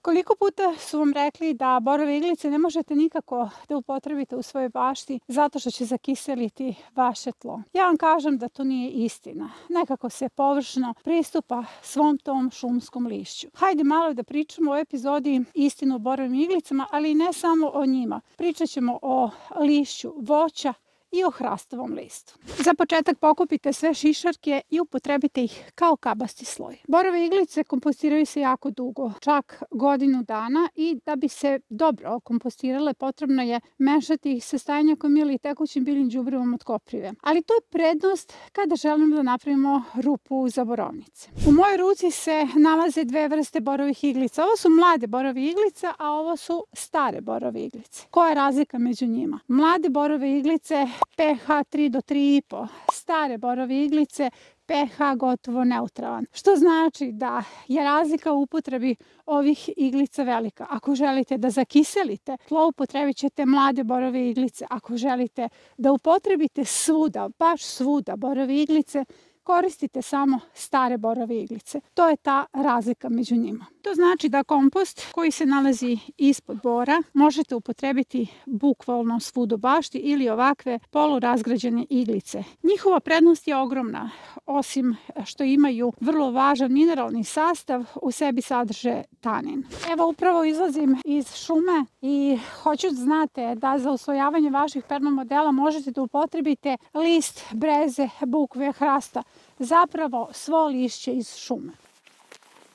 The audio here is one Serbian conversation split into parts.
Koliko puta su vam rekli da borove iglice ne možete nikako da upotrebite u svojoj bašti zato što će zakiseliti vaše tlo? Ja vam kažem da to nije istina. Nekako se površno pristupa svom tom šumskom lišću. Hajde malo da pričamo o epizodi istinu o borovim iglicama, ali ne samo o njima. Pričat ćemo o lišću voća i o hrastovom listu. Za početak pokupite sve šišarke i upotrebite ih kao kabasti sloj. Borove iglice kompostiraju se jako dugo, čak godinu dana, i da bi se dobro kompostirale potrebno je mešati ih sa stajenjakom ili tekućim biljnim đubrivom od koprive. Ali to je prednost kada želimo da napravimo rupu za borovnice. U mojoj ruci se nalaze dve vrste borovih iglica. Ovo su mlade borove iglice, a ovo su stare borove iglice. Koja je razlika među njima? Mlade borove iglice pH 3 do 3,5, stare borove iglice pH gotovo neutralan. Što znači da je razlika u upotrebi ovih iglica velika. Ako želite da zakiselite tlo, upotrebit ćete mlade borove iglice. Ako želite da upotrebite svuda, baš svuda borove iglice, koristite samo stare borove iglice. To je ta razlika među njima. To znači da kompost koji se nalazi ispod bora možete upotrebiti bukvalno svud u bašti ili ovakve polurazgrađene iglice. Njihova prednost je ogromna. Osim što imaju vrlo važan mineralni sastav, u sebi sadrže tanin. Evo, upravo izlazim iz šume i hoću da znate da za usvojavanje vaših permamodela možete da upotrebite list breze, bukve, hrasta. Zapravo svo lišće iz šume.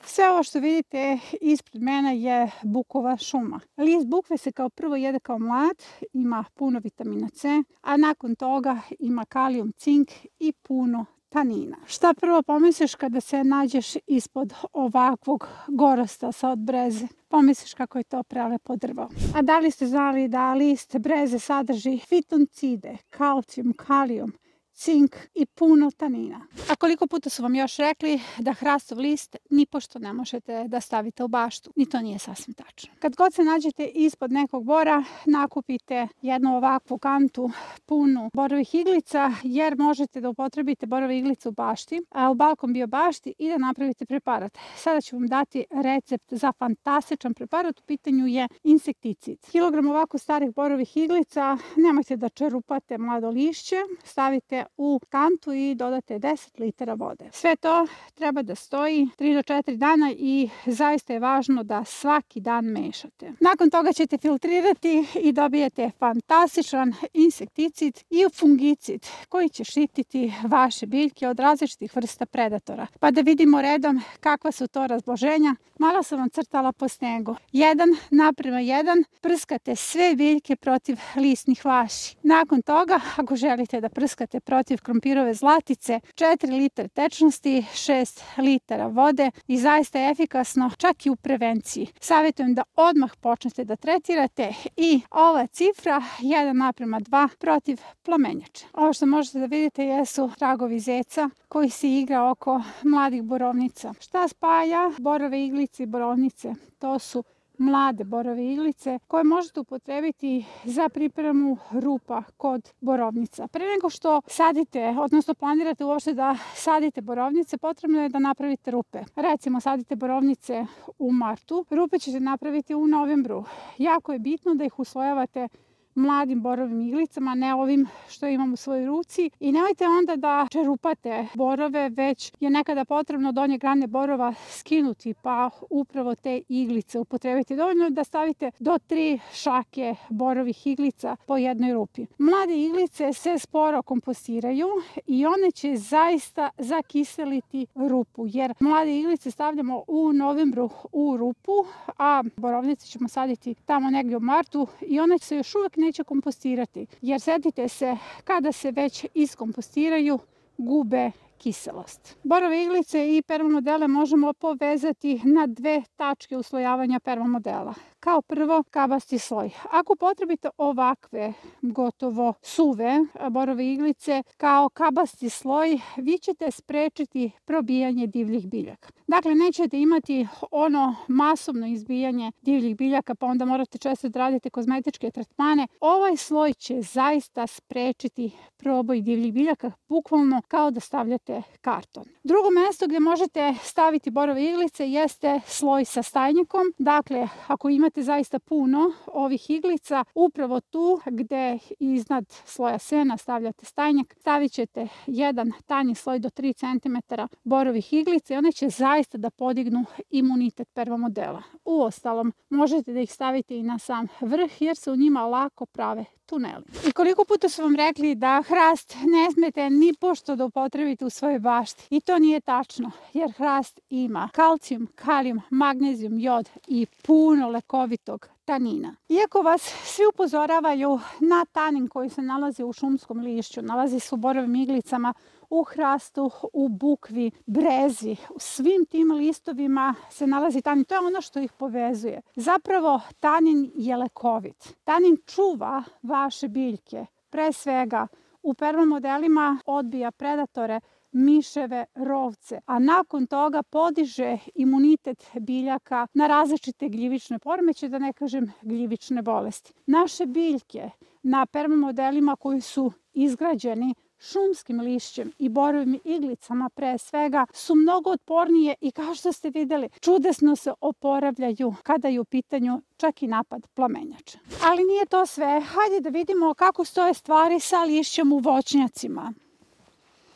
Sve ovo što vidite ispred mene je bukova šuma. List bukve se kao prvo jede kao mlad, ima puno vitamina C, a nakon toga ima kalijum, cink i puno tanina. Šta prvo pomisliš kada se nađeš ispod ovakvog gorostasa od breze? Pomisliš kako je to prelepo drvo. A da li ste znali da list breze sadrži fitoncide, kalcijum, kalijum, cink i puno tanina? A koliko puta su vam još rekli da hrastov list nipošto ne možete da stavite u baštu? Ni to nije sasvim tačno. Kad god se nađete ispod nekog bora, nakupite jednu ovakvu kantu punu borovih iglica, jer možete da upotrebite borove iglice u bašti, u balkon bio bašti, i da napravite preparat. Sada ću vam dati recept za fantastičan preparat. U pitanju je insekticid. Kilogram ovako starih borovih iglica, nemojte da čerupate mlado lišće, stavite u kantu i dodate 10 litara vode. Sve to treba da stoji 3 do 4 dana i zaista je važno da svaki dan mešate. Nakon toga ćete filtrirati i dobijete fantastičan insekticid i fungicid koji će štititi vaše biljke od različitih vrsta predatora. Pa da vidimo redom kakva su to razloženja. Malo sam vam crtala po snegu. 1:1 prskate sve biljke protiv lisnih vaši. Nakon toga, ako želite da prskate protiv krompirove zlatice, 4 litre tečnosti, 6 litara vode, i zaista je efikasno čak i u prevenciji. Savjetujem da odmah počnete da tretirate, i ova cifra 1:2 protiv plamenjače. Ovo što možete da vidite jesu tragovi zeca koji se igra oko mladih borovnica. Šta spaja borove iglice i borovnice? To su mlade borove iglice koje možete upotrebiti za pripremu rupa kod borovnica. Pre nego što sadite, odnosno planirate uopšte da sadite borovnice, potrebno je da napravite rupe. Recimo, sadite borovnice u martu, rupe ćete napraviti u novembru. Jako je bitno da ih uslojavate mladim borovim iglicama, ne ovim što imam u svojoj ruci, i nemojte onda da čerupate borove, već je nekada potrebno donje grane borova skinuti, pa upravo te iglice upotrebiti. Dovoljno da stavite do 3 šake borovih iglica po jednoj rupi. Mlade iglice se sporo kompostiraju i one će zaista zakiseliti rupu, jer mlade iglice stavljamo u novembru u rupu, a borovnice ćemo saditi tamo negdje u martu i one se još uvek neće kompostirati, jer setite se, kada se već iskompostiraju, gube kiselost. Borove iglice i permamodele možemo povezati na 2 tačke uslojavanja permamodela. Kao prvo, kabasti sloj. Ako potrebite ovakve gotovo suve borove iglice kao kabasti sloj, vi ćete sprečiti probijanje divljih biljaka. Dakle, nećete imati ono masovno izbijanje divljih biljaka, pa onda morate često da radite kozmetičke tretmane. Ovaj sloj će zaista sprečiti proboj divljih biljaka, bukvalno kao da stavljate karton. Drugo mesto gdje možete staviti borove iglice jeste sloj sa stajnjakom. Dakle, ako imate zaista puno ovih iglica, upravo tu gdje iznad sloja sena stavljate stajnjak, stavit ćete jedan tanji sloj do 3 cm borovih iglica i one će zaista da podignu imunitet pervamodela. Uostalom, možete da ih stavite i na sam vrh jer se u njima lako prave tuneli. I koliko puta su vam rekli da hrast ne smete ni pošto da upotrebite u svojoj bašti. I to nije tačno, jer hrast ima kalcijum, kalijum, magnezijum, jod i puno lekovitog tanina. Iako vas svi upozoravaju na tanin koji se nalazi u šumskom lišću, nalazi se u borovim iglicama, u hrastu, u bukvi, brezi, u svim tim listovima se nalazi tanin. To je ono što ih povezuje. Zapravo, tanin je lekovit. Tanin čuva vaše biljke. Pre svega, u pervamodelima odbija predatore, miševe, rovce, a nakon toga podiže imunitet biljaka na različite gljivične poremećaje, da ne kažem gljivične bolesti. Naše biljke na pervamodelima koji su izgrađeni šumskim lišćem i borovim iglicama pre svega su mnogo otpornije i kao što ste vidjeli čudesno se oporavljaju kada je u pitanju čak i napad plamenjača. Ali nije to sve. Hajde da vidimo kako stoje stvari sa lišćem u voćnjacima.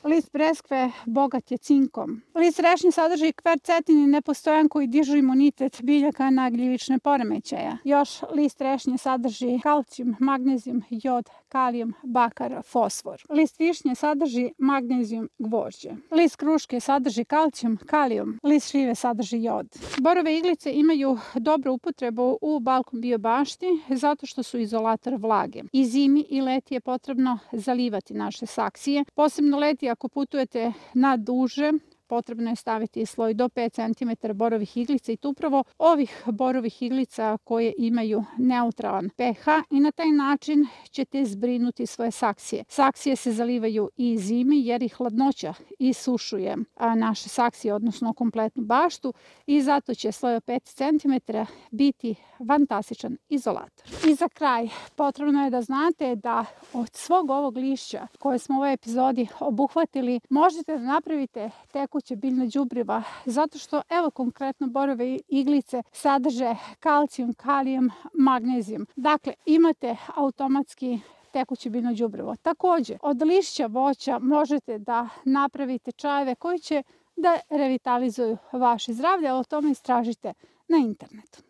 List breskve bogat je cinkom. List trešnje sadrži kvercetin i nepostojan koji dižu imunitet biljaka na gljivične poremećaje. Još list trešnje sadrži kalcijum, magnezijum, jod, kalijum, bakar, fosfor. List višnje sadrži magnezijum, gvožđe. List kruške sadrži kalcijum, kalijum. List šljive sadrži jod. Borove iglice imaju dobru upotrebu u balkon biobašti zato što su izolator vlage. I zimi i leti je potrebno zalivati naše saksije. Posebno leti ako putujete na duže, potrebno je staviti sloj do 5 cm borovih iglica i to upravo ovih borovih iglica koje imaju neutralan pH i na taj način ćete zbrinuti svoje saksije. Saksije se zalivaju i zimi jer ih hladnoća isušuje naše saksije, odnosno kompletnu baštu i zato će sloj od 5 cm biti fantastičan izolator. I za kraj, potrebno je da znate da od svog ovog lišća koje smo u ovoj epizodi obuhvatili, možete da napravite tekuće biljna đubriva, zato što evo konkretno borove iglice sadrže kalcijum, kalijum, magnezijum. Dakle, imate automatski tekuće biljno đubrivo. Također, od lišća voća možete da napravite čajeve koji će da revitalizuju vaše zdravlje, a o tome istražite na internetu.